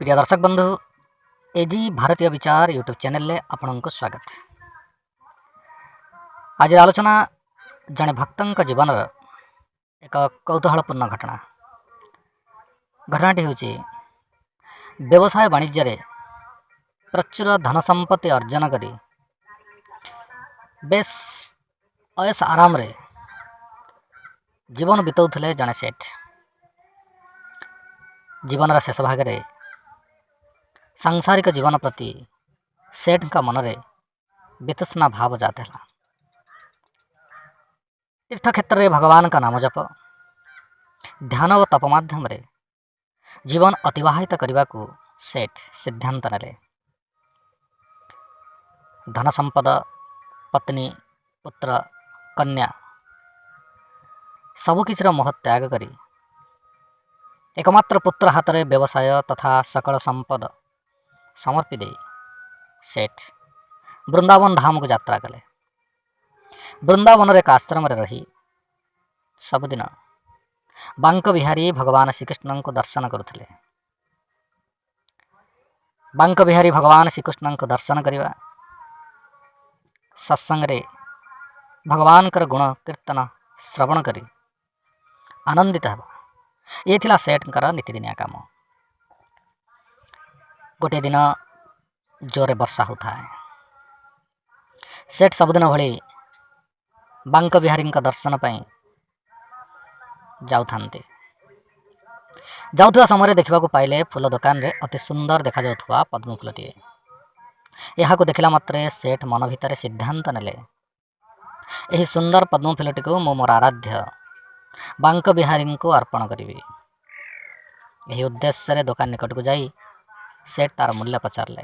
प्रिय दर्शक बंधु एजी भारतीय विचार यूट्यूब चैनल में आपण को स्वागत। आज आलोचना जड़े भक्तों जीवन एक कौतूहलपूर्ण घटनाटी हूँ व्यवसाय वाणिज्य रे प्रचुर धन संपत्ति अर्जन करी बेस अयस आराम रे जीवन बिताउथिले जड़े सेठ। जीवन शेष भाग रे सांसारिक जीवन प्रति सेठ का मन रे वितृष्णा भाव जाते तीर्थ क्षेत्र में भगवान का नाम जप ध्यान और तप माध्यम रे जीवन अतिवाहित करने को सेठ सिद्धांत नेले। धन संपद पत्नी पुत्र कन्या सबकिछिर मोह त्याग करी एकमात्र पुत्र हाथ रे व्यवसाय तथा सकल संपद समर्पी दे सेठ वृंदावन धाम को यात्रा कले। वृंदावन रे एक आश्रम रे रही सबुदिन बांक बिहारी भगवान श्रीकृष्ण को दर्शन करुथिले। बांक बिहारी भगवान श्रीकृष्ण को दर्शन करिवा सत्संग रे भगवान कर गुण कीर्तन श्रवण करी आनंदित हेबा ये थिला सेठंकर नीतिदिनिया काम। गोटे दिन जोरे वर्षा होता है। सेठ सबुदिन भली बांक बिहारी दर्शन पाई जाउथुवा समय देखा पाइले फूल दुकान रे अति सुंदर देखा जाउथुवा पद्म फूलटीए। यह देखला मात्रे सेठ मन भितर सिद्धांत नेले यही सुंदर पद्म फूलटी को मो मोर आराध्य बांक बिहारी को अर्पण करी। यही उद्देश्य रे दुकान निकट को जाई सेठ तार मूल्य पचारले।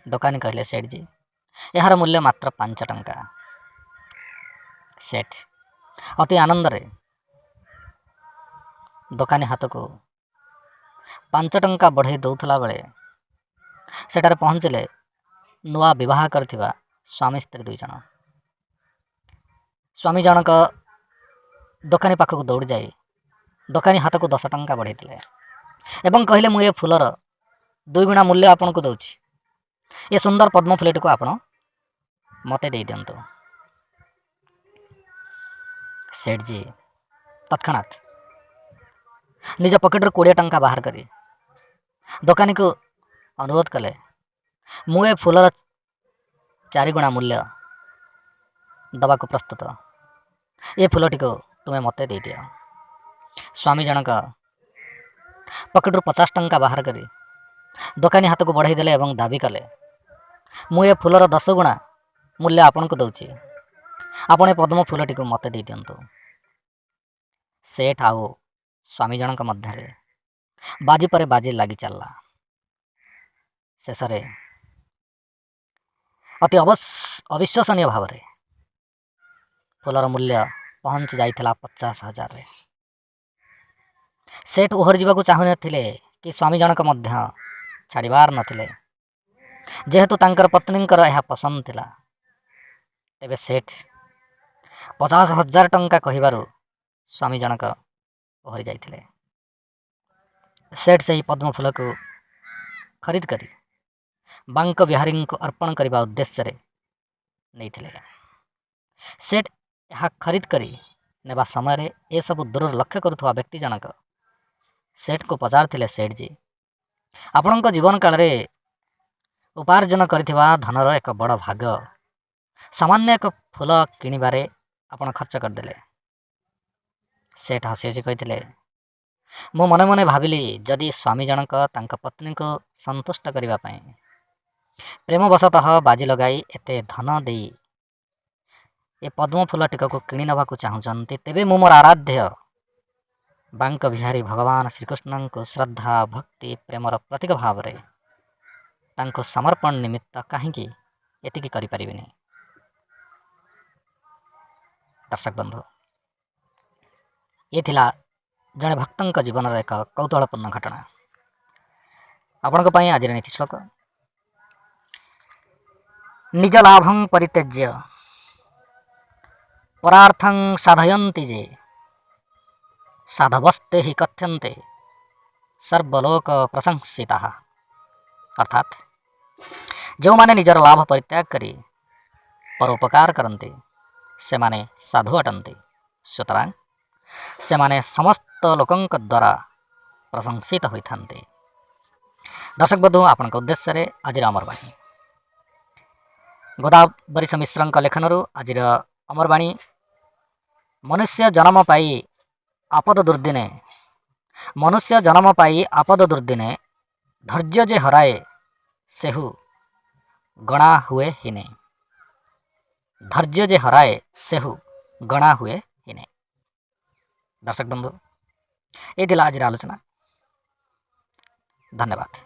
दुकानी कहले सेठ जी यार मूल्य मात्र 5 टंका। सेठ अति आनंद रे दुकानी हाथ को 5 टंका बढ़े दौथला बेले सेठारे पहुँचले नुआ विवाह करथिबा स्वामी स्त्री 2 जन। स्वामी जनक दुकानी पाखक दौड़ जाए दुकानी हाथ को 10 टंका बढ़ाई एवं कहले मु ये फूलर 2 गुणा मूल्य आपन को दउछि ये सुंदर पद्म फूलटी को आपण मते दे दियंतु। सेठ जी तत्क्षणात निज पॉकेट रे 20 टंका बाहर करी दुकानी को अनुरोध कले मु ए फूलर 4 गुणा मूल्य दबा को प्रस्तुत ये फूलटी को तुम्हें मते दे दियो। स्वामी जनक पॉकेट रू 50 टंका बाहर करी दुकानी हाथ को बढ़ाई देले एवं दाबी कले मु ए फूलर 10 गुणा मूल्य आपन को दउछि आपण ए पद्म फूलटी को मते दे दियंतु। सेठ आओ स्वामी जनक मध्य रे बाजी परे बाजी लागी चलला। शेष रे अति अविश्वसनीय भाव रे फूलर मूल्य पहुंच जाइथिला 50,000 रे। सेठ ओहर जीवा को चाहु नथिले कि स्वामी जनक मध्य छाड़ीबार नथिले जेहेतु तांकर पत्नींकर यह पसंद थिला। तेबे सेठ 50,000 टंका कहिबारु स्वामी जनक ओहरी जाइथिले। सेठ से ही पद्म फूल को खरीद करी बांक बिहारी को अर्पण करने उद्देश्य रे नहीं थिले। सेठ यह खरीद करी नेबा समय रे ए सब दूर लक्ष्य करुवा व्यक्ति जनक सेठ को पचार थिले सेठ जी आपण जीवन काल रे उपार्जन करथिबा धनर एक बड़ भाग सामान्य एक फूल किनिबारे आपण खर्च करदेले। सेठ हसी कहिथिले मो मने मने भाविली जदि स्वामी जनक तांक पत्नी को संतुष्ट करिबा पई प्रेमवशतः बाजी लगाई एते धन देई ए पद्म फूल टिक को किणी नबा को चाहुचंती तेबे मो मोर आराध्य बांक बिहारी भगवान श्रीकृष्ण को श्रद्धा भक्ति प्रेमर प्रतीक भाव रे तांको समर्पण निमित्त कहीं एतिकी करि परिबिनी। दर्शक बंधु ये थिला जड़े भक्तों जीवन एक कौतूहलपूर्ण घटना आपण आज नीति श्लोक निज लाभं परित्यज्य परार्थं साधयन्ति जे साधवस्ते हि कथ्यन्ते सर्वलोक प्रशंसिता अर्थात जो माने निजर लाभ परित्याग करी परोपकार करते से माने साधु अटंती सुतरां से माने समस्त लोकंक द्वारा प्रशंसित होइथान्ते। दर्शक बंधु आपन उद्देश्य आज अमरवाणी गोदावरी मिश्र लेखन आज अमरवाणी मनुष्य जन्म पाई आपद दुर्दिने मनुष्य जन्म पाई आपद दुर्दिने धैर्य जे हराए सेहु गणा हुए हिने धैर्य जे हराए सेहु गणा हुए हिने। दर्शक बंधु ये आज आलोचना। धन्यवाद।